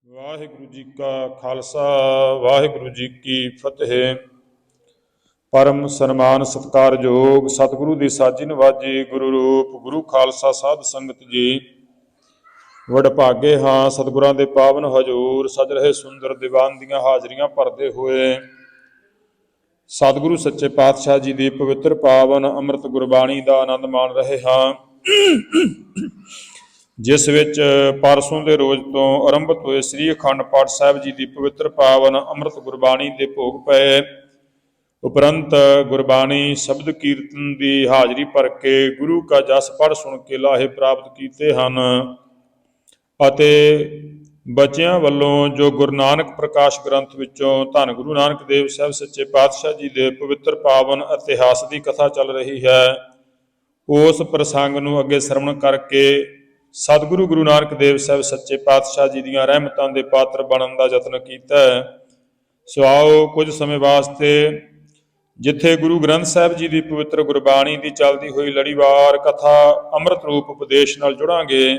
ਵਾਹਿਗੁਰੂ ਜੀ ਕਾ ਖਾਲਸਾ ਵਾਹਿਗੁਰੂ ਜੀ ਕੀ ਫਤਿਹ। ਪਰਮ ਸਨਮਾਨ ਸਤਿਕਾਰਯੋਗ ਸਤਿਗੁਰੂ ਦੀ ਸਾਜੀ ਨਵਾਜੀ ਗੁਰੂ ਰੂਪ ਗੁਰੂ ਖਾਲਸਾ ਸਾਧ ਸੰਗਤ ਜੀ, ਵਡਭਾਗੇ ਹਾਂ ਸਤਿਗੁਰਾਂ ਦੇ ਪਾਵਨ ਹਜ਼ੂਰ ਸਜ ਰਹੇ ਸੁੰਦਰ ਦੀਵਾਨ ਦੀਆਂ ਹਾਜ਼ਰੀਆਂ ਭਰਦੇ ਹੋਏ ਸਤਿਗੁਰੂ ਸੱਚੇ ਪਾਤਸ਼ਾਹ ਜੀ ਦੀ ਪਵਿੱਤਰ ਪਾਵਨ ਅੰਮ੍ਰਿਤ ਗੁਰਬਾਣੀ ਦਾ ਆਨੰਦ ਮਾਣ ਰਹੇ ਹਾਂ, ਜਿਸ ਵਿੱਚ ਪਰਸੋਂ ਦੇ ਰੋਜ਼ ਤੋਂ ਆਰੰਭਤ ਹੋਏ ਸ੍ਰੀ ਅਖੰਡ ਪਾਠ ਸਾਹਿਬ ਜੀ ਦੀ ਪਵਿੱਤਰ ਪਾਵਨ ਅੰਮ੍ਰਿਤ ਗੁਰਬਾਣੀ ਦੇ ਭੋਗ ਪਏ। ਉਪਰੰਤ ਗੁਰਬਾਣੀ ਸ਼ਬਦ ਕੀਰਤਨ ਦੀ ਹਾਜ਼ਰੀ ਭਰ ਕੇ ਗੁਰੂ ਕਾ ਜਸ ਪੜ੍ਹ ਸੁਣ ਕੇ ਲਾਹੇ ਪ੍ਰਾਪਤ ਕੀਤੇ ਹਨ ਅਤੇ ਬੱਚਿਆਂ ਵੱਲੋਂ ਜੋ ਗੁਰੂ ਨਾਨਕ ਪ੍ਰਕਾਸ਼ ਗ੍ਰੰਥ ਵਿੱਚੋਂ ਧੰਨ ਗੁਰੂ ਨਾਨਕ ਦੇਵ ਸਾਹਿਬ ਸੱਚੇ ਪਾਤਸ਼ਾਹ ਜੀ ਦੇ ਪਵਿੱਤਰ ਪਾਵਨ ਇਤਿਹਾਸ ਦੀ ਕਥਾ ਚੱਲ ਰਹੀ ਹੈ, ਉਸ ਪ੍ਰਸੰਗ ਨੂੰ ਅੱਗੇ ਸਰਵਣ ਕਰਕੇ ਸਤਿਗੁਰੂ ਗੁਰੂ ਨਾਨਕ ਦੇਵ ਸਾਹਿਬ ਸੱਚੇ ਪਾਤਸ਼ਾਹ ਜੀ ਦੀਆਂ ਰਹਿਮਤਾਂ ਦੇ ਪਾਤਰ ਬਣਨ ਦਾ ਯਤਨ ਕੀਤਾ ਹੈ। ਸੋ ਆਓ ਕੁਝ ਸਮੇਂ ਵਾਸਤੇ ਜਿੱਥੇ ਗੁਰੂ ਗ੍ਰੰਥ ਸਾਹਿਬ ਜੀ ਦੀ ਪਵਿੱਤਰ ਗੁਰਬਾਣੀ ਦੀ ਚੱਲਦੀ ਹੋਈ ਲੜੀਵਾਰ ਕਥਾ ਅੰਮ੍ਰਿਤ ਰੂਪ ਉਪਦੇਸ਼ ਨਾਲ ਜੁੜਾਂਗੇ।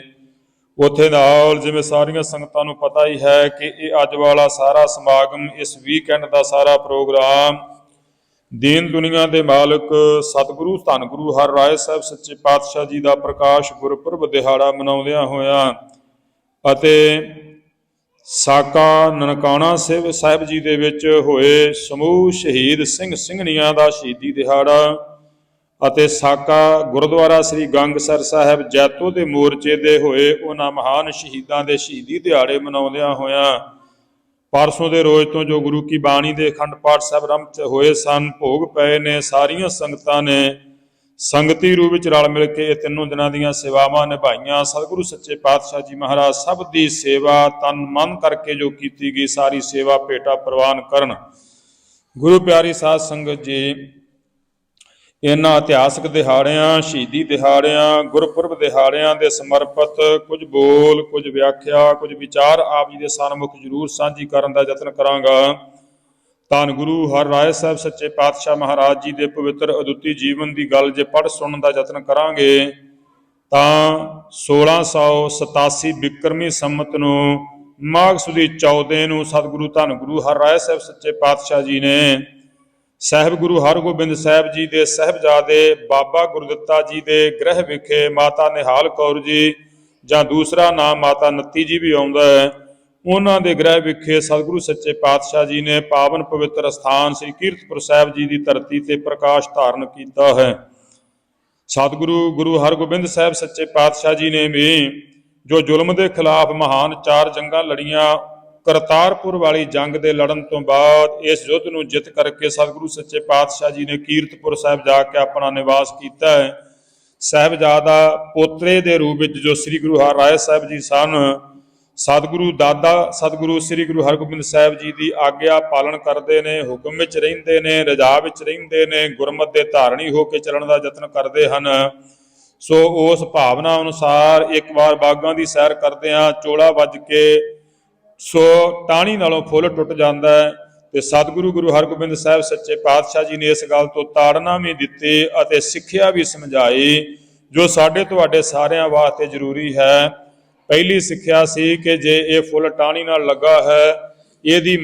ਉੱਥੇ ਨਾਲ ਜਿਵੇਂ ਸਾਰੀਆਂ ਸੰਗਤਾਂ ਨੂੰ ਪਤਾ ਹੀ ਹੈ ਕਿ ਇਹ ਅੱਜ ਵਾਲਾ ਸਾਰਾ ਸਮਾਗਮ, ਇਸ ਵੀਕਐਂਡ ਦਾ ਸਾਰਾ ਪ੍ਰੋਗਰਾਮ ਦੀਨ ਦੁਨੀਆ ਦੇ ਮਾਲਕ ਸਤਿਗੁਰੂ ਧੰਨ ਗੁਰੂ ਹਰਿ ਰਾਏ ਸਾਹਿਬ ਸੱਚੇ ਪਾਤਸ਼ਾਹ ਜੀ ਦਾ ਪ੍ਰਕਾਸ਼ ਗੁਰਪੁਰਬ ਦਿਹਾੜਾ ਮਨਾਉਂਦਿਆਂ ਹੋਇਆਂ ਅਤੇ ਸਾਕਾ ਨਨਕਾਣਾ ਸਾਹਿਬ ਜੀ ਦੇ ਵਿੱਚ ਹੋਏ ਸਮੂਹ ਸ਼ਹੀਦ ਸਿੰਘ ਸਿੰਘਣੀਆਂ ਦਾ ਸ਼ਹੀਦੀ ਦਿਹਾੜਾ ਅਤੇ ਸਾਕਾ ਗੁਰਦੁਆਰਾ ਸ੍ਰੀ ਗੰਗਸਰ ਸਾਹਿਬ ਜੈਤੋ ਦੇ ਮੋਰਚੇ ਦੇ ਹੋਏ ਉਹਨਾਂ ਮਹਾਨ ਸ਼ਹੀਦਾਂ ਦੇ ਸ਼ਹੀਦੀ ਦਿਹਾੜੇ ਮਨਾਉਂਦਿਆਂ ਹੋਇਆਂ ਪਰਸੋਂ ਦੇ ਰੋਜ਼ ਤੋਂ ਜੋ ਗੁਰੂ ਕੀ ਬਾਣੀ ਦੇ ਅਖੰਡ ਪਾਠ ਸਾਹਿਬ ਆਰੰਭ ਹੋਏ ਸਨ, ਭੋਗ ਪਏ ਨੇ, ਸਾਰੀਆਂ ਸੰਗਤਾਂ ਨੇ ਸੰਗਤੀ ਰੂਪ ਵਿੱਚ ਰਲ ਮਿਲ ਕੇ ਇਹ ਤਿੰਨੋਂ ਦਿਨਾਂ ਦੀਆਂ ਸੇਵਾਵਾਂ ਨਿਭਾਈਆਂ। ਸਤਿਗੁਰੂ ਸੱਚੇ ਪਾਤਸ਼ਾਹ ਜੀ ਮਹਾਰਾਜ ਸਭ ਦੀ ਸੇਵਾ ਤਨ ਮਨ ਕਰਕੇ ਜੋ ਕੀਤੀ ਗਈ ਸਾਰੀ ਸੇਵਾ ਭੇਟਾ ਪ੍ਰਵਾਨ ਕਰਨ। ਗੁਰੂ ਪਿਆਰੀ ਸਾਧ ਸੰਗਤ ਜੀ, ਇਹਨਾਂ ਇਤਿਹਾਸਕ ਦਿਹਾੜਿਆਂ, ਸ਼ਹੀਦੀ ਦਿਹਾੜਿਆਂ, ਗੁਰਪੁਰਬ ਦਿਹਾੜਿਆਂ ਦੇ ਸਮਰਪਿਤ ਕੁਝ ਬੋਲ, ਕੁਝ ਵਿਆਖਿਆ, ਕੁਝ ਵਿਚਾਰ ਆਪ ਜੀ ਦੇ ਸਨਮੁਖ ਜ਼ਰੂਰ ਸਾਂਝੀ ਕਰਨ ਦਾ ਯਤਨ ਕਰਾਂਗਾ। ਧੰਨ ਗੁਰੂ ਹਰਿ ਰਾਏ ਸਾਹਿਬ ਸੱਚੇ ਪਾਤਸ਼ਾਹ ਮਹਾਰਾਜ ਜੀ ਦੇ ਪਵਿੱਤਰ ਅਦੁੱਤੀ ਜੀਵਨ ਦੀ ਗੱਲ ਜੇ ਪੜ੍ਹ ਸੁਣਨ ਦਾ ਯਤਨ ਕਰਾਂਗੇ ਤਾਂ 1687 ਬਿਕਰਮੀ ਸੰਮਤ ਨੂੰ ਮਾਘ ਸੁਦੀ 14 ਨੂੰ ਸਤਿਗੁਰੂ ਧੰਨ ਗੁਰੂ ਹਰਿ ਰਾਏ ਸਾਹਿਬ ਸੱਚੇ ਪਾਤਸ਼ਾਹ ਜੀ ਨੇ ਸਾਹਿਬ ਗੁਰੂ ਹਰਗੋਬਿੰਦ ਸਾਹਿਬ ਜੀ ਦੇ ਸਾਹਿਬਜ਼ਾਦੇ ਬਾਬਾ ਗੁਰਦਿੱਤਾ ਜੀ ਦੇ ਗ੍ਰਹਿ ਵਿਖੇ ਮਾਤਾ ਨਿਹਾਲ ਕੌਰ ਜੀ ਜਾਂ ਦੂਸਰਾ ਨਾਮ ਮਾਤਾ ਨੱਤੀ ਜੀ ਵੀ ਆਉਂਦਾ ਹੈ, ਉਹਨਾਂ ਦੇ ਗ੍ਰਹਿ ਵਿਖੇ ਸਤਿਗੁਰੂ ਸੱਚੇ ਪਾਤਸ਼ਾਹ ਜੀ ਨੇ ਪਾਵਨ ਪਵਿੱਤਰ ਸਥਾਨ ਸ੍ਰੀ ਕੀਰਤਪੁਰ ਸਾਹਿਬ ਜੀ ਦੀ ਧਰਤੀ ਤੇ ਪ੍ਰਕਾਸ਼ ਧਾਰਨ ਕੀਤਾ ਹੈ। ਸਤਿਗੁਰੂ ਗੁਰੂ ਹਰਗੋਬਿੰਦ ਸਾਹਿਬ ਸੱਚੇ ਪਾਤਸ਼ਾਹ ਜੀ ਨੇ ਵੀ ਜੋ ਜ਼ੁਲਮ ਦੇ ਖਿਲਾਫ ਮਹਾਨ 4 ਜੰਗਾਂ ਲੜੀਆਂ, ਕਰਤਾਰਪੁਰ ਵਾਲੀ ਜੰਗ ਦੇ ਲੜਨ ਤੋਂ ਬਾਅਦ ਇਸ ਯੁੱਧ ਨੂੰ ਜਿੱਤ ਕਰਕੇ ਸਤਿਗੁਰੂ ਸੱਚੇ ਪਾਤਸ਼ਾਹ ਜੀ ਨੇ ਕੀਰਤਪੁਰ ਸਾਹਿਬ ਜਾ ਕੇ ਆਪਣਾ ਨਿਵਾਸ ਕੀਤਾ ਹੈ। ਸਾਹਿਬਜ਼ਾਦਾ ਪੋਤਰੇ ਦੇ ਰੂਪ ਵਿੱਚ ਜੋ ਸ੍ਰੀ ਗੁਰੂ ਹਰਿ ਰਾਏ ਸਾਹਿਬ ਜੀ ਸਨ, ਸਤਿਗੁਰੂ ਦਾਦਾ ਸਤਿਗੁਰੂ ਸ੍ਰੀ ਗੁਰੂ ਹਰਗੋਬਿੰਦ ਸਾਹਿਬ ਜੀ ਦੀ ਆਗਿਆ ਪਾਲਣ ਕਰਦੇ ਨੇ, ਹੁਕਮ ਵਿੱਚ ਰਹਿੰਦੇ ਨੇ, ਰਜਾ ਵਿੱਚ ਰਹਿੰਦੇ ਨੇ, ਗੁਰਮਤਿ ਦੇ ਧਾਰਨੀ ਹੋ ਕੇ ਚੱਲਣ ਦਾ ਯਤਨ ਕਰਦੇ ਹਨ। ਸੋ ਉਸ ਭਾਵਨਾ ਅਨੁਸਾਰ ਇੱਕ ਵਾਰ ਬਾਗਾਂ ਦੀ ਸੈਰ ਕਰਦੇ ਹਾਂ, ਚੋਲਾ ਵੱਜ ਕੇ ਸੋ ਟਾਹਣੀ ਨਾਲੋਂ ਫੁੱਲ ਟੁੱਟ ਜਾਂਦਾ ਹੈ ਤੇ ਸਤਿਗੁਰੂ ਗੁਰੂ ਹਰਗੋਬਿੰਦ ਸਾਹਿਬ ਸੱਚੇ ਪਾਤਸ਼ਾਹ ਜੀ ਨੇ ਇਸ ਗੱਲ ਤੋਂ ਤਾੜਨਾ ਵੀ ਦਿੱਤੀ ਅਤੇ ਸਿੱਖਿਆ ਵੀ ਸਮਝਾਈ ਜੋ ਸਾਡੇ ਤੁਹਾਡੇ ਸਾਰਿਆਂ ਵਾਸਤੇ ਜ਼ਰੂਰੀ ਹੈ। ਪਹਿਲੀ ਸਿੱਖਿਆ ਸੀ ਕਿ ਜੇ ਇਹ ਫੁੱਲ ਟਾਹਣੀ ਨਾਲ ਲੱਗਾ ਹੈ, ਇਹਦੀ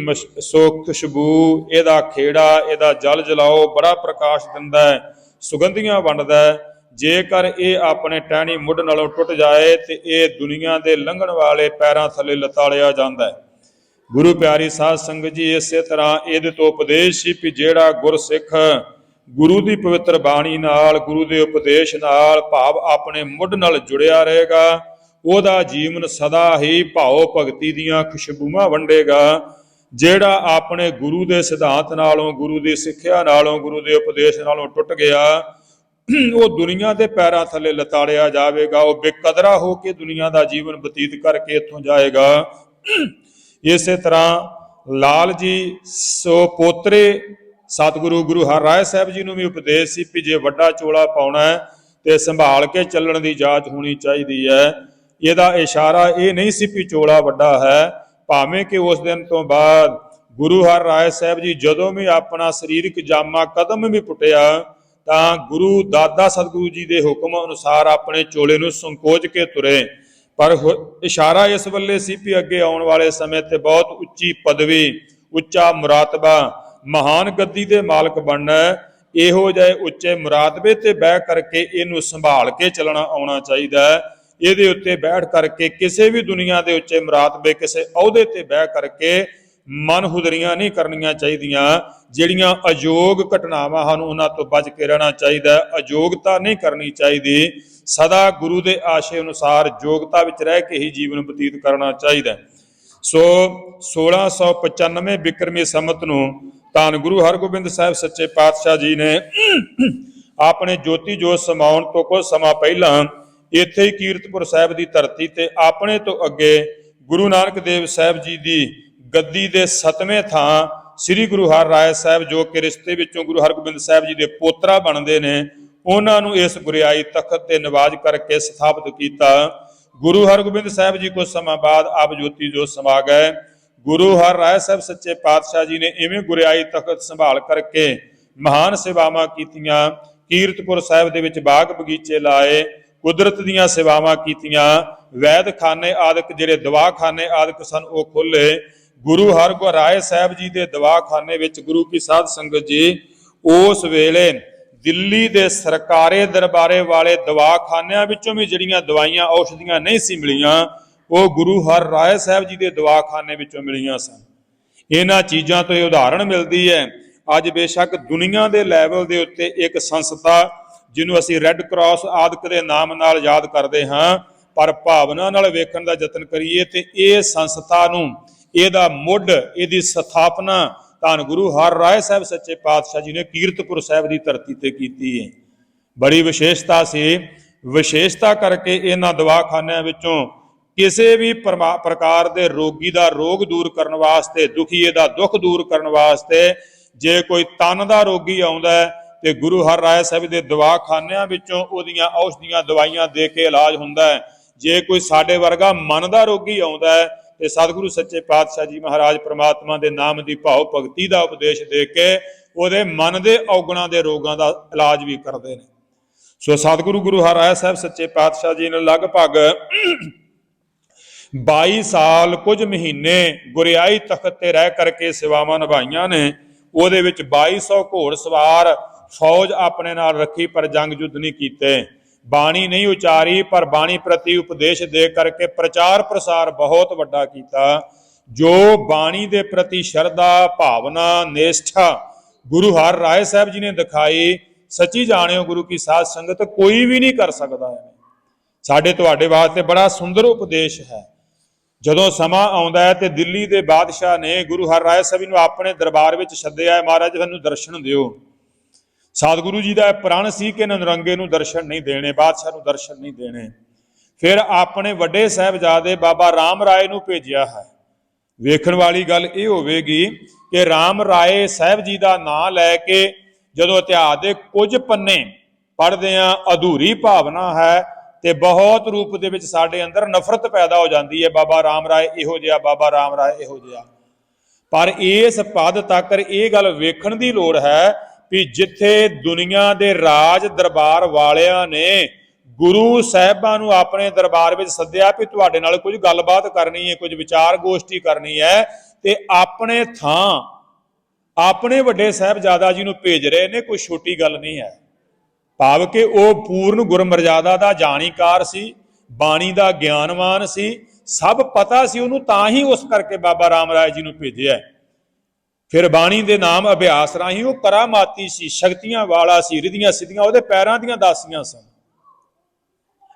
ਖੁਸ਼ਬੂ, ਇਹਦਾ ਖੇੜਾ, ਇਹਦਾ ਜਲ ਜਲਾਓ ਬੜਾ ਪ੍ਰਕਾਸ਼ ਦਿੰਦਾ ਹੈ, ਸੁਗੰਧੀਆਂ ਵੰਡਦਾ ਹੈ। ਜੇਕਰ ਇਹ ਆਪਣੇ ਟਹਿਣੀ ਮੁੱਢ ਨਾਲੋਂ ਟੁੱਟ ਜਾਏ ਤੇ ਇਹ ਦੁਨੀਆ ਦੇ ਲੰਘਣ ਵਾਲੇ ਪੈਰਾਂ ਥੱਲੇ ਲਤਾੜਿਆ ਜਾਂਦਾ ਹੈ। ਗੁਰੂ ਪਿਆਰੀ ਸਾਧ ਸੰਗਤ ਜੀ, ਇਸੇ ਤਰ੍ਹਾਂ ਇਹਦੇ ਤੋਂ ਉਪਦੇਸ਼ ਸੀ ਕਿ ਜਿਹੜਾ ਗੁਰਸਿੱਖ ਗੁਰੂ ਦੀ ਪਵਿੱਤਰ ਬਾਣੀ ਨਾਲ, ਗੁਰੂ ਦੇ ਉਪਦੇਸ਼ ਨਾਲ ਭਾਵ ਆਪਣੇ ਮੁੱਢ ਨਾਲ ਜੁੜਿਆ ਰਹੇਗਾ, ਉਹਦਾ ਜੀਵਨ ਸਦਾ ਹੀ ਭਾਉ ਭਗਤੀ ਦੀਆਂ ਖੁਸ਼ਬੂਆਂ ਵੰਡੇਗਾ। ਜਿਹੜਾ ਆਪਣੇ ਗੁਰੂ ਦੇ ਸਿਧਾਂਤ ਨਾਲੋਂ, ਗੁਰੂ ਦੀ ਸਿੱਖਿਆ ਨਾਲੋਂ, ਗੁਰੂ ਦੇ ਉਪਦੇਸ਼ ਨਾਲੋਂ ਟੁੱਟ ਗਿਆ, ਉਹ ਦੁਨੀਆ ਦੇ ਪੈਰਾਂ ਥੱਲੇ ਲਤਾੜਿਆ ਜਾਵੇਗਾ, ਉਹ ਬੇਕਦਰਾ ਹੋ ਕੇ ਦੁਨੀਆ ਦਾ ਜੀਵਨ ਬਤੀਤ ਕਰਕੇ ਇੱਥੋਂ ਜਾਏਗਾ। ਇਸੇ ਤਰ੍ਹਾਂ ਲਾਲ ਜੀ ਸੋ ਪੋਤਰੇ ਸਤਿਗੁਰੂ ਗੁਰੂ ਹਰਿ ਰਾਏ ਸਾਹਿਬ ਜੀ ਨੂੰ ਵੀ ਉਪਦੇਸ਼ ਸੀ ਕਿ ਜੇ ਵੱਡਾ ਚੋਲਾ ਪਾਉਣਾ ਹੈ ਤੇ ਸੰਭਾਲ ਕੇ ਚੱਲਣ ਦੀ ਜਾਚ ਹੋਣੀ ਚਾਹੀਦੀ ਹੈ। ਇਹਦਾ ਇਸ਼ਾਰਾ ਇਹ ਨਹੀਂ ਸੀ ਕਿ ਚੋਲਾ ਵੱਡਾ ਹੈ, ਭਾਵੇਂ ਕਿ ਉਸ ਦਿਨ ਤੋਂ ਬਾਅਦ ਗੁਰੂ ਹਰਿ ਰਾਏ ਸਾਹਿਬ ਜੀ ਜਦੋਂ ਵੀ ਆਪਣਾ ਸਰੀਰਕ ਜਾਮਾ ਕਦਮ ਵੀ ਪੁੱਟਿਆ ਤਾਂ ਗੁਰੂ ਦਾਦਾ ਸਤਿਗੁਰੂ ਜੀ ਦੇ ਹੁਕਮ ਅਨੁਸਾਰ ਆਪਣੇ ਚੋਲੇ ਨੂੰ ਸੰਕੋਚ ਕੇ ਤੁਰੇ। ਪਰ ਇਸ਼ਾਰਾ ਇਸ ਵੱਲੇ ਸੀ ਵੀ ਅੱਗੇ ਆਉਣ ਵਾਲੇ ਸਮੇਂ ਤੇ ਬਹੁਤ ਉੱਚੀ ਪਦਵੀ, ਉੱਚਾ ਮੁਰਾਤਬਾ, ਮਹਾਨ ਗੱਦੀ ਦੇ ਮਾਲਕ ਬਣਨਾ। ਇਹੋ ਜਿਹੇ ਉੱਚੇ ਮੁਰਾਤਬੇ ਤੇ ਬਹਿ ਕਰਕੇ ਇਹਨੂੰ ਸੰਭਾਲ ਕੇ ਚੱਲਣਾ ਆਉਣਾ ਚਾਹੀਦਾ ਹੈ। ਇਹਦੇ ਉੱਤੇ ਬੈਠ ਕਰਕੇ ਕਿਸੇ ਵੀ ਦੁਨੀਆ ਦੇ ਉੱਚੇ ਮੁਰਾਤਬੇ, ਕਿਸੇ ਅਹੁਦੇ ਤੇ ਬਹਿ ਕਰਕੇ ਮਨ ਹੁਦਰੀਆਂ ਨਹੀਂ ਕਰਨੀਆਂ ਚਾਹੀਦੀਆਂ। ਜਿਹੜੀਆਂ ਅਯੋਗ ਘਟਨਾਵਾਂ ਹਨ ਉਹਨਾਂ ਤੋਂ ਬਚ ਕੇ ਰਹਿਣਾ ਚਾਹੀਦਾ। ਅਯੋਗਤਾ ਨਹੀਂ ਕਰਨੀ ਚਾਹੀਦੀ। ਸਦਾ ਗੁਰੂ ਦੇ ਆਸ਼ੇ ਅਨੁਸਾਰ ਯੋਗਤਾ ਵਿੱਚ ਰਹਿ ਕੇ ਹੀ ਜੀਵਨ ਬਤੀਤ ਕਰਨਾ ਚਾਹੀਦਾ। ਸੋ 1695 ਬਿਕਰਮੀ ਸੰਮਤ ਨੂੰ ਧੰਨ ਗੁਰੂ ਹਰਗੋਬਿੰਦ ਸਾਹਿਬ ਸੱਚੇ ਪਾਤਸ਼ਾਹ ਜੀ ਨੇ ਆਪਣੇ ਜੋਤੀ ਜੋਤ ਸਮਾਉਣ ਤੋਂ ਕੁਝ ਸਮਾਂ ਪਹਿਲਾਂ ਇੱਥੇ ਹੀ ਕੀਰਤਪੁਰ ਸਾਹਿਬ ਦੀ ਧਰਤੀ ਤੇ ਆਪਣੇ ਤੋਂ ਅੱਗੇ ਗੁਰੂ ਨਾਨਕ ਦੇਵ ਸਾਹਿਬ ਜੀ ਦੀ ਗੱਦੀ ਦੇ 7ਵੇਂ ਥਾਂ ਸ੍ਰੀ ਗੁਰੂ ਹਰਿਰਾਏ ਸਾਹਿਬ, ਜੋ ਕਿ ਰਿਸ਼ਤੇ ਵਿੱਚੋਂ ਗੁਰੂ ਹਰਗੋਬਿੰਦ ਸਾਹਿਬ ਜੀ ਦੇ ਪੋਤਰਾ ਬਣਦੇ ਨੇ, ਉਹਨਾਂ ਨੂੰ ਇਸ ਗੁਰਿਆਈ ਤਖਤ ਤੇ ਨਿਵਾਜ ਕਰਕੇ ਸਥਾਪਿਤ ਕੀਤਾ। ਗੁਰੂ ਹਰਗੋਬਿੰਦ ਸਾਹਿਬ ਜੀ ਕੁਝ ਸਮਾਂ ਬਾਅਦ ਆਪ ਜੋਤੀ ਜੋਤ ਸਮਾ ਗਏ। ਗੁਰੂ ਹਰਿਰਾਏ ਸਾਹਿਬ ਸੱਚੇ ਪਾਤਸ਼ਾਹ ਜੀ ਨੇ ਇਵੇਂ ਗੁਰਿਆਈ ਤਖਤ ਸੰਭਾਲ ਕਰਕੇ ਮਹਾਨ ਸੇਵਾਵਾਂ ਕੀਤੀਆਂ। ਕੀਰਤਪੁਰ ਸਾਹਿਬ ਦੇ ਵਿੱਚ ਬਾਗ ਬਗੀਚੇ ਲਾਏ, ਕੁਦਰਤ ਦੀਆਂ ਸੇਵਾਵਾਂ ਕੀਤੀਆਂ, ਵੈਦਖਾਨੇ ਆਦਿਕ ਜਿਹੜੇ ਦਵਾਖਾਨੇ ਆਦਿਕ ਸਨ ਉਹ ਖੋਲੇ। ਗੁਰੂ ਹਰਿਰਾਏ ਸਾਹਿਬ ਜੀ ਦੇ ਦਵਾਖਾਨੇ ਵਿੱਚ ਗੁਰੂ ਕੀ ਸਾਧ ਸੰਗਤ ਜੀ ਉਸ ਵੇਲੇ ਦਿੱਲੀ ਦੇ ਸਰਕਾਰੀ ਦਰਬਾਰੇ ਵਾਲੇ ਦਵਾਖਾਨਿਆਂ ਵਿੱਚੋਂ ਵੀ ਜਿਹੜੀਆਂ ਦਵਾਈਆਂ ਔਸ਼ਧੀਆਂ ਨਹੀਂ ਸੀ ਮਿਲੀਆਂ, ਉਹ ਗੁਰੂ ਹਰਿਰਾਏ ਸਾਹਿਬ ਜੀ ਦੇ ਦਵਾਖਾਨੇ ਵਿੱਚੋਂ ਮਿਲੀਆਂ ਸਨ। ਇਹਨਾਂ ਚੀਜ਼ਾਂ ਤੋਂ ਇਹ ਉਦਾਹਰਣ ਮਿਲਦੀ ਹੈ। ਅੱਜ ਬੇਸ਼ੱਕ ਦੁਨੀਆ ਦੇ ਲੈਵਲ ਦੇ ਉੱਤੇ ਇੱਕ ਸੰਸਥਾ ਜਿਹਨੂੰ ਅਸੀਂ ਰੈੱਡ ਕਰਾਸ ਆਦਿਕ ਦੇ ਨਾਮ ਨਾਲ ਯਾਦ ਕਰਦੇ ਹਾਂ, ਪਰ ਭਾਵਨਾ ਨਾਲ ਵੇਖਣ ਦਾ ਯਤਨ ਕਰੀਏ ਤੇ ਇਹ ਸੰਸਥਾ ਨੂੰ, ਇਹਦਾ ਮੁੱਢ, ਇਹਦੀ ਸਥਾਪਨਾ ਧੰਨ ਗੁਰੂ ਹਰਿਰਾਏ ਸਾਹਿਬ ਸੱਚੇ ਪਾਤਸ਼ਾਹ ਜੀ ਨੇ ਕੀਰਤਪੁਰ ਸਾਹਿਬ ਦੀ ਧਰਤੀ ਤੇ ਕੀਤੀ ਹੈ। ਬੜੀ ਵਿਸ਼ੇਸ਼ਤਾ ਸੀ। ਵਿਸ਼ੇਸ਼ਤਾ ਕਰਕੇ ਇਹਨਾਂ ਦਵਾਖਾਨਿਆਂ ਵਿੱਚੋਂ ਕਿਸੇ ਵੀ ਪ੍ਰਕਾਰ ਦੇ ਰੋਗੀ ਦਾ ਰੋਗ ਦੂਰ ਕਰਨ ਵਾਸਤੇ, ਦੁਖੀਏ ਦਾ ਦੁੱਖ ਦੂਰ ਕਰਨ ਵਾਸਤੇ, ਜੇ ਕੋਈ ਤਨ ਦਾ ਰੋਗੀ ਆਉਂਦਾ ਤੇ ਗੁਰੂ ਹਰਿਰਾਏ ਸਾਹਿਬ ਦੇ ਦਵਾਖਾਨਿਆਂ ਵਿੱਚੋਂ ਉਹਦੀਆਂ ਔਸ਼ਧੀਆਂ ਦਵਾਈਆਂ ਦੇ ਕੇ ਇਲਾਜ ਹੁੰਦਾ ਹੈ। ਜੇ ਕੋਈ ਸਾਡੇ ਵਰਗਾ ਮਨ ਦਾ ਰੋਗੀ ਆਉਂਦਾ ਹੈ ਤੇ ਸਤਿਗੁਰੂ ਸੱਚੇ ਪਾਤਸ਼ਾਹ ਜੀ ਮਹਾਰਾਜ ਪ੍ਰਮਾਤਮਾ ਦੇ ਨਾਮ ਦੀ ਭਾਵ ਭਗਤੀ ਦਾ ਉਪਦੇਸ਼ ਦੇ ਕੇ ਉਹਦੇ ਮਨ ਦੇ ਔਗਣਾਂ ਦੇ ਰੋਗਾਂ ਦਾ ਇਲਾਜ ਵੀ ਕਰਦੇ ਨੇ। ਸੋ ਸਤਿਗੁਰੂ ਗੁਰੂ ਹਰਿਰਾਏ ਸਾਹਿਬ ਸੱਚੇ ਪਾਤਸ਼ਾਹ ਜੀ ਨੇ ਲਗਭਗ 22 ਸਾਲ ਕੁਝ ਮਹੀਨੇ ਗੁਰਿਆਈ ਤਖਤ ਤੇ ਰਹਿ ਕਰਕੇ ਸੇਵਾਵਾਂ ਨਿਭਾਈਆਂ ਨੇ। ਉਹਦੇ ਵਿੱਚ 2200 ਘੋੜ ਸਵਾਰ ਫੌਜ ਆਪਣੇ ਨਾਲ ਰੱਖੀ, ਪਰ ਜੰਗ ਯੁੱਧ ਨਹੀਂ ਕੀਤੇ। ਬਾਣੀ ਨਹੀਂ ਉਚਾਰੀ, ਪਰ ਬਾਣੀ ਪ੍ਰਤੀ ਉਪਦੇਸ਼ ਦੇ ਕਰਕੇ ਪ੍ਰਚਾਰ ਪ੍ਰਸਾਰ ਬਹੁਤ ਵੱਡਾ ਕੀਤਾ। ਜੋ ਬਾਣੀ ਦੇ ਪ੍ਰਤੀ ਸ਼ਰਧਾ, ਭਾਵਨਾ, ਨਿਸ਼ਠਾ ਗੁਰੂ ਹਰਿਰਾਏ ਸਾਹਿਬ ਜੀ ਨੇ ਦਿਖਾਈ, ਸੱਚੀ ਜਾਣਿਓ ਗੁਰੂ ਕੀ ਸਾਧ ਸੰਗਤ, ਕੋਈ ਵੀ ਨਹੀਂ ਕਰ ਸਕਦਾ ਹੈ। ਸਾਡੇ ਤੁਹਾਡੇ ਵਾਸਤੇ ਬੜਾ ਸੁੰਦਰ ਉਪਦੇਸ਼ ਹੈ। ਜਦੋਂ ਸਮਾਂ ਆਉਂਦਾ ਹੈ ਤੇ ਦਿੱਲੀ ਦੇ ਬਾਦਸ਼ਾਹ ਨੇ ਗੁਰੂ ਹਰਿਰਾਏ ਸਾਹਿਬ ਨੂੰ ਆਪਣੇ ਦਰਬਾਰ ਵਿੱਚ ਸੱਦਿਆ, ਮਹਾਰਾਜ ਸਾਨੂੰ ਦਰਸ਼ਨ ਦਿਓ। ਸਤਿਗੁਰੂ ਜੀ ਦਾ ਪ੍ਰਣ ਸੀ ਕਿ ਨਰੰਗੇ ਨੂੰ ਦਰਸ਼ਨ ਨਹੀਂ ਦੇਣੇ, ਬਾਦਸ਼ਾਹ ਨੂੰ ਦਰਸ਼ਨ ਨਹੀਂ ਦੇਣੇ। ਫਿਰ ਆਪਣੇ ਵੱਡੇ ਸਾਹਿਬਜ਼ਾਦੇ ਬਾਬਾ ਰਾਮ ਰਾਏ ਨੂੰ ਭੇਜਿਆ ਹੈ। ਵੇਖਣ ਵਾਲੀ ਗੱਲ ਇਹ ਹੋਵੇਗੀ ਕਿ ਰਾਮ ਰਾਏ ਸਾਹਿਬ ਜੀ ਦਾ ਨਾਂ ਲੈ ਕੇ ਜਦੋਂ ਇਤਿਹਾਸ ਦੇ ਕੁਝ ਪੰਨੇ ਪੜ੍ਹਦੇ ਹਾਂ, ਅਧੂਰੀ ਭਾਵਨਾ ਹੈ ਤੇ ਬਹੁਤ ਰੂਪ ਦੇ ਵਿੱਚ ਸਾਡੇ ਅੰਦਰ ਨਫ਼ਰਤ ਪੈਦਾ ਹੋ ਜਾਂਦੀ ਹੈ। ਬਾਬਾ ਰਾਮ ਰਾਏ ਇਹੋ ਜਿਹਾ, ਬਾਬਾ ਰਾਮ ਰਾਏ ਇਹੋ ਜਿਹਾ। ਪਰ ਇਸ ਪਦ ਤੱਕ ਇਹ ਗੱਲ ਵੇਖਣ ਦੀ ਲੋੜ ਹੈ ਵੀ ਜਿੱਥੇ ਦੁਨੀਆ ਦੇ ਰਾਜ ਦਰਬਾਰ ਵਾਲਿਆਂ ਨੇ ਗੁਰੂ ਸਾਹਿਬਾਂ ਨੂੰ ਆਪਣੇ ਦਰਬਾਰ ਵਿੱਚ ਸੱਦਿਆ ਵੀ ਤੁਹਾਡੇ ਨਾਲ ਕੁਝ ਗੱਲਬਾਤ ਕਰਨੀ ਹੈ, ਕੁਝ ਵਿਚਾਰ ਗੋਸ਼ਟੀ ਕਰਨੀ ਹੈ, ਤੇ ਆਪਣੇ ਥਾਂ ਆਪਣੇ ਵੱਡੇ ਸਾਹਿਬਜ਼ਾਦਾ ਜੀ ਨੂੰ ਭੇਜ ਰਹੇ ਨੇ, ਕੋਈ ਛੋਟੀ ਗੱਲ ਨਹੀਂ ਹੈ। ਭਾਵ ਕਿ ਉਹ ਪੂਰਨ ਗੁਰਮਰਜ਼ਾਦਾ ਦਾ ਜਾਣੀਕਾਰ ਸੀ, ਬਾਣੀ ਦਾ ਗਿਆਨਵਾਨ ਸੀ, ਸਭ ਪਤਾ ਸੀ ਉਹਨੂੰ, ਤਾਂ ਹੀ ਉਸ ਕਰਕੇ ਬਾਬਾ ਰਾਮ ਰਾਏ ਜੀ ਨੂੰ ਭੇਜਿਆ। ਫਿਰ ਬਾਣੀ ਦੇ ਨਾਮ ਅਭਿਆਸ ਰਾਹੀਂ ਉਹ ਕਰਾਮਾਤੀ ਸੀ, ਸ਼ਕਤੀਆਂ ਵਾਲਾ ਸੀ, ਰਿਧੀਆਂ ਸਿੱਧੀਆਂ ਉਹਦੇ ਪੈਰਾਂ ਦੀਆਂ ਦਾਸੀਆਂ ਸਨ।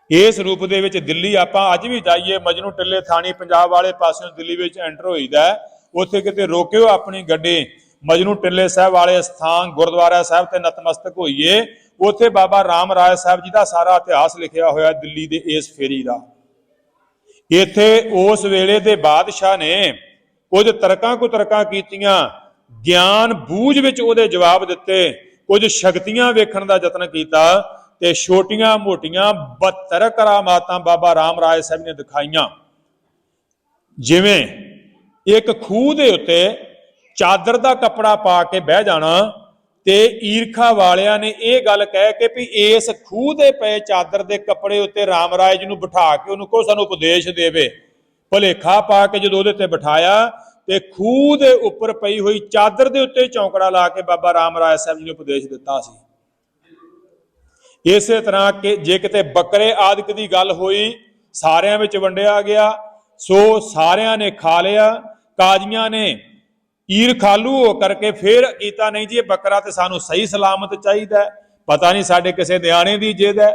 ਇਸ ਰੂਪ ਦੇ ਵਿੱਚ ਦਿੱਲੀ ਆਪਾਂ ਅੱਜ ਵੀ ਜਾਈਏ, ਮਜਨੂ ਟਿੱਲੇ ਥਾਣੀ ਪੰਜਾਬ ਵਾਲੇ ਪਾਸਿਓਂ ਦਿੱਲੀ ਵਿੱਚ ਐਂਟਰ ਹੋਈਦਾ, ਉੱਥੇ ਕਿਤੇ ਰੋਕਿਓ ਆਪਣੀ ਗੱਡੀ, ਮਜਨੂ ਟਿੱਲੇ ਸਾਹਿਬ ਵਾਲੇ ਸਥਾਨ ਗੁਰਦੁਆਰਾ ਸਾਹਿਬ ਤੇ ਨਤਮਸਤਕ ਹੋਈਏ। ਉੱਥੇ ਬਾਬਾ ਰਾਮ ਰਾਏ ਸਾਹਿਬ ਜੀ ਦਾ ਸਾਰਾ ਇਤਿਹਾਸ ਲਿਖਿਆ ਹੋਇਆ ਦਿੱਲੀ ਦੇ ਇਸ ਫੇਰੀ ਦਾ। ਇੱਥੇ ਉਸ ਵੇਲੇ ਦੇ ਬਾਦਸ਼ਾਹ ਨੇ ਕੁਝ ਤਰਕਾਂ ਕੁਤਰਕਾਂ ਕੀਤੀਆਂ, ਗਿਆਨ ਬੂਝ ਵਿੱਚ ਉਹਦੇ ਜਵਾਬ ਦਿੱਤੇ, ਕੁਝ ਸ਼ਕਤੀਆਂ ਵੇਖਣ ਦਾ ਯਤਨ ਕੀਤਾ ਤੇ ਛੋਟੀਆਂ ਮੋਟੀਆਂ 72 ਕਰਾਮਾਤਾਂ ਬਾਬਾ ਰਾਮ ਰਾਏ ਸਾਹਿਬ ਨੇ ਦਿਖਾਈਆਂ। ਜਿਵੇਂ ਇੱਕ ਖੂਹ ਦੇ ਉੱਤੇ ਚਾਦਰ ਦਾ ਕੱਪੜਾ ਪਾ ਕੇ ਬਹਿ ਜਾਣਾ ਤੇ ਈਰਖਾ ਵਾਲਿਆਂ ਨੇ ਇਹ ਗੱਲ ਕਹਿ ਕੇ ਵੀ ਇਸ ਖੂਹ ਦੇ ਪਏ ਚਾਦਰ ਦੇ ਕੱਪੜੇ ਉੱਤੇ ਰਾਮ ਰਾਏ ਜੀ ਨੂੰ ਬਿਠਾ ਕੇ ਉਹਨੂੰ ਕਹੋ ਸਾਨੂੰ ਉਪਦੇਸ਼ ਦੇਵੇ। ਭੁਲੇਖਾ ਪਾ ਕੇ ਜਦੋਂ ਉਹਦੇ ਤੇ ਬਿਠਾਇਆ ਤੇ ਖੂਹ ਦੇ ਉੱਪਰ ਪਈ ਹੋਈ ਚਾਦਰ ਦੇ ਉੱਤੇ ਚੌਂਕੜਾ ਲਾ ਕੇ ਬਾਬਾ ਰਾਮ ਰਾਏ ਸਾਹਿਬ ਜੀ ਨੇ ਉਪਦੇਸ਼ ਦਿੱਤਾ ਸੀ। ਇਸੇ ਤਰ੍ਹਾਂ ਕਿ ਜੇ ਕਿਤੇ ਬੱਕਰੇ ਆਦਿਕ ਦੀ ਗੱਲ ਹੋਈ, ਸਾਰਿਆਂ ਵਿੱਚ ਵੰਡਿਆ ਗਿਆ, ਸੋ ਸਾਰਿਆਂ ਨੇ ਖਾ ਲਿਆ। ਕਾਜ਼ੀਆਂ ਨੇ ਈਰਖਾਲੂ ਹੋ ਕਰਕੇ ਫੇਰ ਕੀਤਾ, ਨਹੀਂ ਜੀ ਇਹ ਬੱਕਰਾ ਤੇ ਸਾਨੂੰ ਸਹੀ ਸਲਾਮਤ ਚਾਹੀਦਾ, ਪਤਾ ਨਹੀਂ ਸਾਡੇ ਕਿਸੇ ਨਿਆਣੇ ਦੀ ਜਿੱਦ ਹੈ।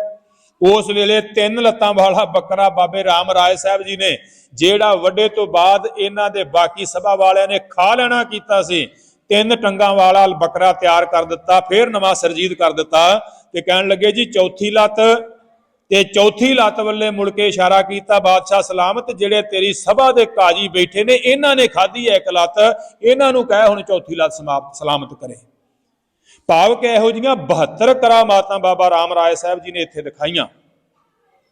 ਉਸ ਵੇਲੇ 3 ਲੱਤਾਂ ਵਾਲਾ ਬੱਕਰਾ ਬਾਬੇ ਰਾਮ ਰਾਏ ਸਾਹਿਬ ਜੀ ਨੇ, ਜਿਹੜਾ ਵੱਡੇ ਤੋਂ ਬਾਅਦ ਇਹਨਾਂ ਦੇ ਬਾਕੀ ਸਭਾ ਵਾਲਿਆਂ ਨੇ ਖਾ ਲੈਣਾ ਕੀਤਾ ਸੀ, 3 ਟੰਗਾਂ ਵਾਲਾ ਬੱਕਰਾ ਤਿਆਰ ਕਰ ਦਿੱਤਾ। ਫੇਰ ਨਵਾਂ ਸਰਜੀਤ ਕਰ ਦਿੱਤਾ ਤੇ ਕਹਿਣ ਲੱਗੇ ਜੀ ਚੌਥੀ ਲੱਤ, ਤੇ ਚੌਥੀ ਲੱਤ ਵੱਲੇ ਮੁੜ ਕੇ ਇਸ਼ਾਰਾ ਕੀਤਾ, ਬਾਦਸ਼ਾਹ ਸਲਾਮਤ ਜਿਹੜੇ ਤੇਰੀ ਸਭਾ ਦੇ ਕਾਜੀ ਬੈਠੇ ਨੇ ਇਹਨਾਂ ਨੇ ਖਾਧੀ ਹੈ 1 ਲੱਤ, ਇਹਨਾਂ ਨੂੰ ਕਹਿ ਹੁਣ ਚੌਥੀ ਲੱਤ ਸਲਾਮਤ ਕਰੇ। ਭਾਵ ਕਿ ਇਹੋ ਜਿਹੀਆਂ 72 ਕਰਾਮਾਤਾਂ ਬਾਬਾ ਰਾਮ ਰਾਏ ਸਾਹਿਬ ਜੀ ਨੇ ਇੱਥੇ ਦਿਖਾਈਆਂ।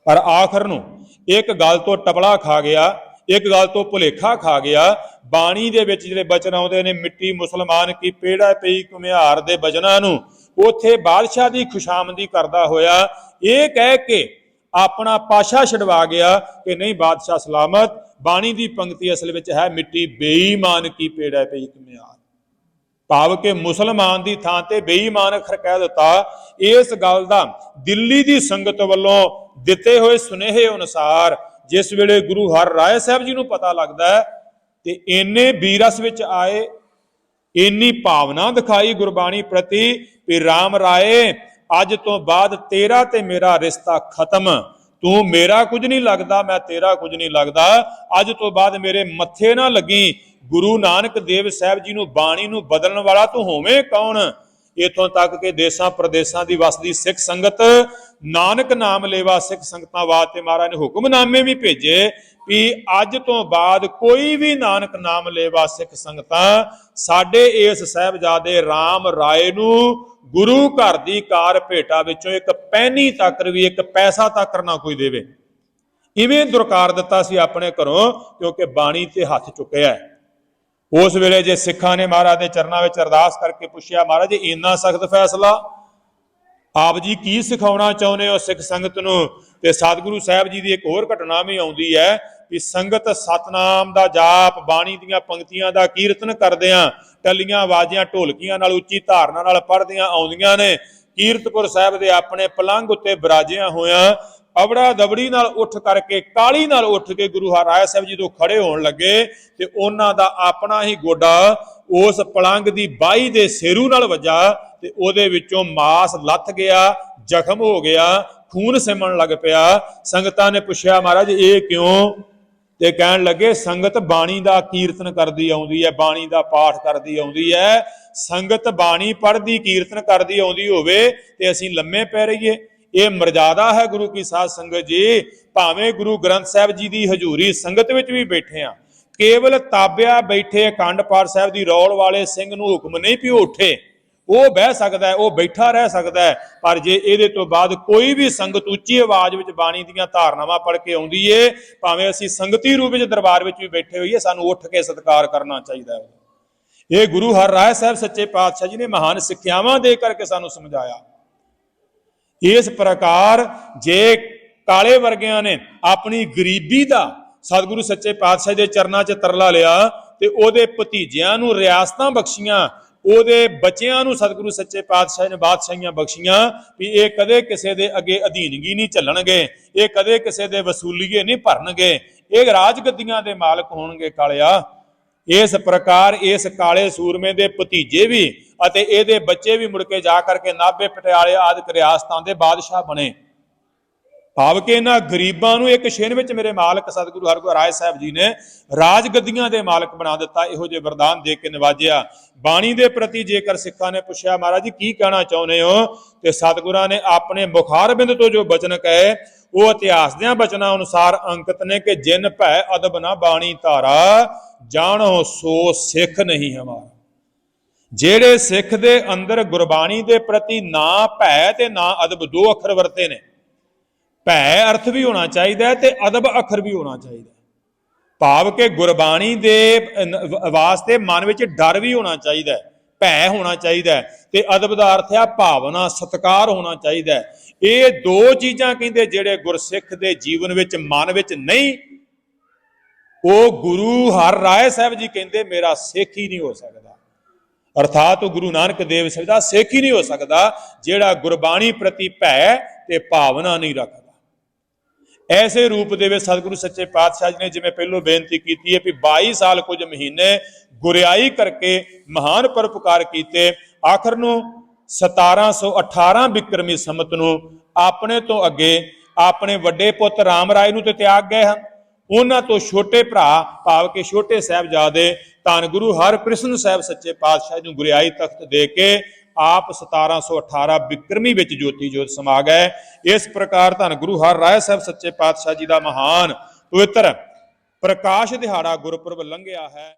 ਪਰ ਆਖਰ ਨੂੰ ਇੱਕ ਗੱਲ ਤੋਂ ਟਪਲਾ ਖਾ ਗਿਆ, ਇੱਕ ਗੱਲ ਤੋਂ ਭੁਲੇਖਾ ਖਾ ਗਿਆ। ਬਾਣੀ ਦੇ ਵਿੱਚ ਜਿਹੜੇ ਬਚਨ ਆਉਂਦੇ ਨੇ, ਮਿੱਟੀ ਮੁਸਲਮਾਨ ਕੀ ਪੇੜਾ ਪਈ ਘੁਮਿਆਰ ਦੇ ਬਚਨਾਂ ਨੂੰ ਉੱਥੇ ਬਾਦਸ਼ਾਹ ਦੀ ਖੁਸ਼ਾਮਦੀ ਕਰਦਾ ਹੋਇਆ ਇਹ ਕਹਿ ਕੇ ਆਪਣਾ ਪਾਸ਼ਾ ਛਡਵਾ ਗਿਆ ਕਿ ਨਹੀਂ ਬਾਦਸ਼ਾਹ ਸਲਾਮਤ, ਬਾਣੀ ਦੀ ਪੰਕਤੀ ਅਸਲ ਵਿੱਚ ਹੈ ਮਿੱਟੀ ਬੇਈਮਾਨ ਕੀ ਪੇੜਾ ਪਈ ਘੁਮਿਆਰ। ਭਾਵ ਕਿ ਮੁਸਲਮਾਨ ਦੀ ਥਾਂ ਤੇ ਬੇਈਮਾਨ ਅੱਖਰ ਕਹਿ ਦਿੱਤਾ। ਇਸ ਗੱਲ ਦਾ ਦਿੱਲੀ ਦੀ ਸੰਗਤ ਵੱਲੋਂ ਦਿੱਤੇ ਹੋਏ ਸੁਨੇਹੇ ਅਨੁਸਾਰ ਜਿਸ ਵੇਲੇ ਗੁਰੂ ਹਰ ਰਾਏ ਸਾਹਿਬ ਜੀ ਨੂੰ ਪਤਾ ਲੱਗਦਾ ਹੈ ਤੇ ਇੰਨੇ ਬੀਰਸ ਵਿੱਚ ਆਏ, ਇੰਨੀ ਭਾਵਨਾ ਦਿਖਾਈ ਗੁਰਬਾਣੀ ਪ੍ਰਤੀ ਵੀ ਰਾਮ ਰਾਏ ਅੱਜ ਤੋਂ ਬਾਅਦ ਤੇਰਾ ਤੇ ਮੇਰਾ ਰਿਸ਼ਤਾ ਖਤਮ, ਤੂੰ ਮੇਰਾ ਕੁਝ ਨਹੀਂ ਲੱਗਦਾ, ਮੈਂ ਤੇਰਾ ਕੁਝ ਨਹੀਂ ਲੱਗਦਾ, ਅੱਜ ਤੋਂ ਬਾਅਦ ਮੇਰੇ ਮੱਥੇ ਨਾ ਲੱਗੀ। ਗੁਰੂ ਨਾਨਕ ਦੇਵ ਸਾਹਿਬ ਜੀ ਨੂੰ ਬਾਣੀ ਨੂੰ ਬਦਲਣ ਵਾਲਾ ਤੂੰ ਹੋਵੇਂ ਕੌਣ। ਇਥੋਂ ਤੱਕ ਕਿ ਦੇਸਾਂ ਪ੍ਰਦੇਸਾਂ ਦੀ ਵਸਦੀ ਸਿੱਖ ਸੰਗਤ ਨਾਨਕ ਨਾਮ ਲੈਵਾ ਸਿੱਖ ਸੰਗਤਾਂ ਵਾਸਤੇ ਮਹਾਰਾਜ ਨੇ ਹੁਕਮਨਾਮੇ ਵੀ ਭੇਜੇ ਵੀ ਅੱਜ ਤੋਂ ਬਾਅਦ ਕੋਈ ਵੀ ਨਾਨਕ ਨਾਮ ਲੈਵਾ ਸਿੱਖ ਸੰਗਤਾਂ ਸਾਡੇ ਇਸ ਸਾਹਿਬਜ਼ਾਦੇ ਰਾਮ ਰਾਏ ਨੂੰ ਗੁਰੂ ਘਰ ਦੀ ਕਾਰ ਭੇਟਾ ਵਿੱਚੋਂ ਇੱਕ ਪੈਨੀ ਤੱਕ ਵੀ, ਇੱਕ ਪੈਸਾ ਤੱਕ ਨਾ ਕੋਈ ਦੇਵੇ। ਇਵੇਂ ਦੁਰਕਾਰ ਦਿੱਤਾ ਸੀ ਆਪਣੇ ਘਰੋਂ, ਕਿਉਂਕਿ ਬਾਣੀ ਤੇ ਹੱਥ ਚੁੱਕਿਆ। ਉਸ ਵੇਲੇ ਜੇ ਸਿੱਖਾਂ ਨੇ ਮਹਾਰਾਜ ਦੇ ਚਰਨਾਂ ਵਿੱਚ ਅਰਦਾਸ ਕਰਕੇ ਪੁੱਛਿਆ, ਮਹਾਰਾਜ ਜੀ ਇੰਨਾ ਸਖਤ ਫੈਸਲਾ ਆਪ ਜੀ ਕੀ ਸਿਖਾਉਣਾ ਚਾਹੁੰਦੇ ਹੋ ਸਿੱਖ ਸੰਗਤ ਨੂੰ। ਤੇ ਸਤਿਗੁਰੂ ਸਾਹਿਬ ਜੀ ਦੀ ਇੱਕ ਹੋਰ ਘਟਨਾ ਵੀ ਆਉਂਦੀ ਹੈ ਕਿ ਸੰਗਤ ਸਤਨਾਮ ਦਾ ਜਾਪ, ਬਾਣੀ ਦੀਆਂ ਪੰਕਤੀਆਂ ਦਾ ਕੀਰਤਨ ਕਰਦਿਆਂ ਟੱਲੀਆਂ ਬਾਜੀਆਂ ਢੋਲਕੀਆਂ ਨਾਲ ਉੱਚੀ ਧਾਰਨਾ ਨਾਲ ਪੜ੍ਹਦੀਆਂ ਆਉਂਦੀਆਂ ਨੇ। ਕੀਰਤਪੁਰ ਸਾਹਿਬ ਦੇ ਆਪਣੇ ਪਲੰਘ ਉੱਤੇ ਬਿਰਾਜਿਆਂ ਹੋਇਆਂ ਅਬੜਾ ਦਬੜੀ ਨਾਲ ਉੱਠ ਕਰਕੇ, ਕਾਲੀ ਨਾਲ ਉੱਠ ਕੇ ਗੁਰੂ ਹਰਿਰਾਏ ਸਾਹਿਬ ਜੀ ਤੋਂ ਖੜੇ ਹੋਣ ਲੱਗੇ ਤੇ ਉਹਨਾਂ ਦਾ ਆਪਣਾ ਹੀ ਗੋਡਾ ਉਸ ਪਲੰਘ ਦੀ ਬਾਹੀ ਦੇ ਸੇਰੂ ਨਾਲ ਵੱਜਾ ਤੇ ਉਹਦੇ ਵਿੱਚੋਂ ਮਾਸ ਲੱਥ ਗਿਆ, ਜ਼ਖਮ ਹੋ ਗਿਆ, ਖੂਨ ਸਿਮਣ ਲੱਗ ਪਿਆ। ਸੰਗਤਾਂ ਨੇ ਪੁੱਛਿਆ, ਮਹਾਰਾਜ ਇਹ ਕਿਉਂ? ਤੇ ਕਹਿਣ ਲੱਗੇ ਸੰਗਤ ਬਾਣੀ ਦਾ ਕੀਰਤਨ ਕਰਦੀ ਆਉਂਦੀ ਹੈ, ਬਾਣੀ ਦਾ ਪਾਠ ਕਰਦੀ ਆਉਂਦੀ ਹੈ। ਸੰਗਤ ਬਾਣੀ ਪੜ੍ਹਦੀ ਕੀਰਤਨ ਕਰਦੀ ਆਉਂਦੀ ਹੋਵੇ ਤੇ ਅਸੀਂ ਲੰਮੇ ਪੈ ਰਹੀਏ, ਇਹ ਮਰਜ਼ਾਦਾ ਹੈ ਗੁਰੂ ਕੀ ਸਾਧ ਸੰਗਤ ਜੀ। ਭਾਵੇਂ ਗੁਰੂ ਗ੍ਰੰਥ ਸਾਹਿਬ ਜੀ ਦੀ ਹਜ਼ੂਰੀ ਸੰਗਤ ਵਿੱਚ ਵੀ ਬੈਠੇ ਆ, ਕੇਵਲ ਤਾਬਿਆ ਬੈਠੇ ਅਖੰਡ ਪਾਠ ਸਾਹਿਬ ਦੀ ਰੌਲ ਵਾਲੇ ਸਿੰਘ ਨੂੰ ਹੁਕਮ ਨਹੀਂ ਵੀ ਉੱਠੇ, ਉਹ ਬਹਿ ਸਕਦਾ ਹੈ, ਉਹ ਬੈਠਾ ਰਹਿ ਸਕਦਾ ਹੈ। ਪਰ ਜੇ ਇਹਦੇ ਤੋਂ ਬਾਅਦ ਕੋਈ ਵੀ ਸੰਗਤ ਉੱਚੀ ਆਵਾਜ਼ ਵਿੱਚ ਬਾਣੀ ਦੀਆਂ ਧਾਰਨਾਵਾਂ ਪੜ੍ਹ ਕੇ ਆਉਂਦੀ ਏ, ਭਾਵੇਂ ਅਸੀਂ ਸੰਗਤੀ ਰੂਪ ਵਿੱਚ ਦਰਬਾਰ ਵਿੱਚ ਵੀ ਬੈਠੇ ਹੋਈਏ, ਸਾਨੂੰ ਉੱਠ ਕੇ ਸਤਿਕਾਰ ਕਰਨਾ ਚਾਹੀਦਾ ਹੈ। ਇਹ ਗੁਰੂ ਹਰਿਰਾਏ ਸਾਹਿਬ ਸੱਚੇ ਪਾਤਸ਼ਾਹ ਜੀ ਨੇ ਮਹਾਨ ਸਿੱਖਿਆਵਾਂ ਦੇ ਕਰਕੇ ਸਾਨੂੰ ਸਮਝਾਇਆ। ਇਸ ਪ੍ਰਕਾਰ ਜੇ ਕਾਲੇ ਵਰਗਿਆਂ ਨੇ ਆਪਣੀ ਗਰੀਬੀ ਦਾ ਸਤਿਗੁਰੂ ਸੱਚੇ ਪਾਤਸ਼ਾਹ ਦੇ ਚਰਨਾਂ 'ਚ ਤਰਲਾ ਲਿਆ ਤੇ ਉਹਦੇ ਭਤੀਜਿਆਂ ਨੂੰ ਰਿਆਸਤਾਂ ਬਖਸ਼ੀਆਂ, ਉਹਦੇ ਬੱਚਿਆਂ ਨੂੰ ਸਤਿਗੁਰੂ ਸੱਚੇ ਪਾਤਸ਼ਾਹ ਨੇ ਬਾਦਸ਼ਾਹੀਆਂ ਬਖਸ਼ੀਆਂ ਵੀ ਇਹ ਕਦੇ ਕਿਸੇ ਦੇ ਅੱਗੇ ਅਧੀਨਗੀ ਨਹੀਂ ਝੱਲਣਗੇ, ਇਹ ਕਦੇ ਕਿਸੇ ਦੇ ਵਸੂਲੀਏ ਨਹੀਂ ਭਰਨਗੇ, ਇਹ ਰਾਜ ਗੱਦੀਆਂ ਦੇ ਮਾਲਕ ਹੋਣਗੇ ਕਾਲਿਆ। ਇਸ ਪ੍ਰਕਾਰ ਇਸ ਕਾਲੇ ਸੂਰਮੇ ਦੇ ਭਤੀਜੇ ਵੀ ਅਤੇ ਇਹਦੇ ਬੱਚੇ ਵੀ ਮੁੜ ਕੇ ਜਾ ਕਰਕੇ ਨਾਭੇ ਪਟਿਆਲੇ ਆਦਿਕ ਰਿਆਸਤਾਂ ਦੇ ਬਾਦਸ਼ਾਹ ਬਣੇ। ਭਾਵ ਕਿ ਇਹਨਾਂ ਗਰੀਬਾਂ ਨੂੰ ਇੱਕ ਛਿਨ ਵਿੱਚ ਮੇਰੇ ਮਾਲਕ ਸਤਿਗੁਰੂ ਹਰਿਰਾਏ ਸਾਹਿਬ ਜੀ ਨੇ ਰਾਜ ਗੱਦੀਆਂ ਦੇ ਮਾਲਕ ਬਣਾ ਦਿੱਤਾ, ਇਹੋ ਜਿਹੇ ਵਰਦਾਨ ਦੇ ਕੇ ਨਵਾਜਿਆ। ਬਾਣੀ ਦੇ ਪ੍ਰਤੀ ਜੇਕਰ ਸਿੱਖਾਂ ਨੇ ਪੁੱਛਿਆ, ਮਹਾਰਾਜ ਜੀ ਕੀ ਕਹਿਣਾ ਚਾਹੁੰਦੇ ਹੋ, ਤੇ ਸਤਿਗੁਰਾਂ ਨੇ ਆਪਣੇ ਮੁਖਾਰਬਿੰਦ ਤੋਂ ਜੋ ਬਚਨ ਕਹੇ ਉਹ ਇਤਿਹਾਸ ਦੇ ਬਚਨਾਂ ਅਨੁਸਾਰ ਅੰਕਿਤ ਨੇ ਕਿ ਜਿਨ ਭੈ ਅਦਬ ਨਾ ਬਾਣੀ ਧਾਰਾ, ਜਾਣੋ ਸੋ ਸਿੱਖ ਨਹੀਂ ਹਮਾਰਾ। ਜਿਹੜੇ ਸਿੱਖ ਦੇ ਅੰਦਰ ਗੁਰਬਾਣੀ ਦੇ ਪ੍ਰਤੀ ਨਾ ਭੈ ਤੇ ਨਾ ਅਦਬ, 2 ਅੱਖਰ ਵਰਤੇ ਨੇ। ਭੈ ਅਰਥ ਵੀ ਹੋਣਾ ਚਾਹੀਦਾ ਹੈ ਤੇ ਅਦਬ ਅੱਖਰ ਵੀ ਹੋਣਾ ਚਾਹੀਦਾ। ਭਾਵ ਕਿ ਗੁਰਬਾਣੀ ਦੇ ਵਾਸਤੇ ਮਨ ਵਿੱਚ ਡਰ ਵੀ ਹੋਣਾ ਚਾਹੀਦਾ ਹੈ। ਭੈ ਹੋਣਾ ਚਾਹੀਦਾ ਤੇ ਅਦਬ ਦਾ ਅਰਥ ਆ ਭਾਵਨਾ, ਸਤਿਕਾਰ ਹੋਣਾ ਚਾਹੀਦਾ। ਇਹ ਦੋ ਚੀਜ਼ਾਂ ਕਹਿੰਦੇ ਜਿਹੜੇ ਗੁਰਸਿੱਖ ਦੇ ਜੀਵਨ ਵਿੱਚ, ਮਨ ਵਿੱਚ ਨਹੀਂ, ਉਹ ਗੁਰੂ ਹਰਿ ਰਾਏ ਸਾਹਿਬ ਜੀ ਕਹਿੰਦੇ ਮੇਰਾ ਸਿੱਖ ਹੀ ਨਹੀਂ ਹੋ ਸਕਦਾ। ਅਰਥਾਤ ਉਹ ਗੁਰੂ ਨਾਨਕ ਦੇਵ ਸਾਹਿਬ ਦਾ ਸਿੱਖ ਹੀ ਨਹੀਂ ਹੋ ਸਕਦਾ ਜਿਹੜਾ ਗੁਰਬਾਣੀ ਪ੍ਰਤੀ ਭੈ ਤੇ ਭਾਵਨਾ ਨਹੀਂ ਰੱਖਦਾ। ਐਸੇ ਰੂਪ ਦੇ ਵਿੱਚ ਸਤਿਗੁਰੂ ਸੱਚੇ ਪਾਤਸ਼ਾਹ ਜੀ ਨੇ ਜਿਵੇਂ ਪਹਿਲੋਂ ਬੇਨਤੀ ਕੀਤੀ ਹੈ ਵੀ 22 ਸਾਲ ਕੁਝ ਮਹੀਨੇ ਗੁਰਿਆਈ ਕਰਕੇ ਮਹਾਨ ਪਰਉਪਕਾਰ ਕੀਤੇ। ਆਖਰ ਨੂੰ 1718 ਬਿਕਰਮੀ ਸੰਮਤ ਨੂੰ ਆਪਣੇ ਤੋਂ ਅੱਗੇ ਆਪਣੇ ਵੱਡੇ ਪੁੱਤ ਰਾਮ ਰਾਏ ਨੂੰ ਤੇ ਤਿਆਗ ਗਏ ਹਨ। ਉਹਨਾਂ ਤੋਂ ਛੋਟੇ ਭਰਾ ਭਾਵ ਕਿ ਛੋਟੇ ਸਾਹਿਬਜ਼ਾਦੇ ਧੰਨ ਗੁਰੂ ਹਰਕ੍ਰਿਸ਼ਨ ਸਾਹਿਬ ਸੱਚੇ ਪਾਤਸ਼ਾਹ ਨੂੰ ਗੁਰਿਆਈ ਤਖਤ ਦੇ ਕੇ ਆਪ 1718 ਬਿਕਰਮੀ ਵਿੱਚ ਜੋਤੀ ਜੋਤ ਸਮਾ ਗਏ। ਇਸ ਪ੍ਰਕਾਰ ਧੰਨ ਗੁਰੂ ਹਰਿ ਰਾਏ ਸਾਹਿਬ ਸੱਚੇ ਪਾਤਸ਼ਾਹ ਜੀ ਦਾ ਮਹਾਨ ਪਵਿੱਤਰ ਪ੍ਰਕਾਸ਼ ਦਿਹਾੜਾ ਗੁਰਪੁਰਬ ਲੰਘਿਆ ਹੈ।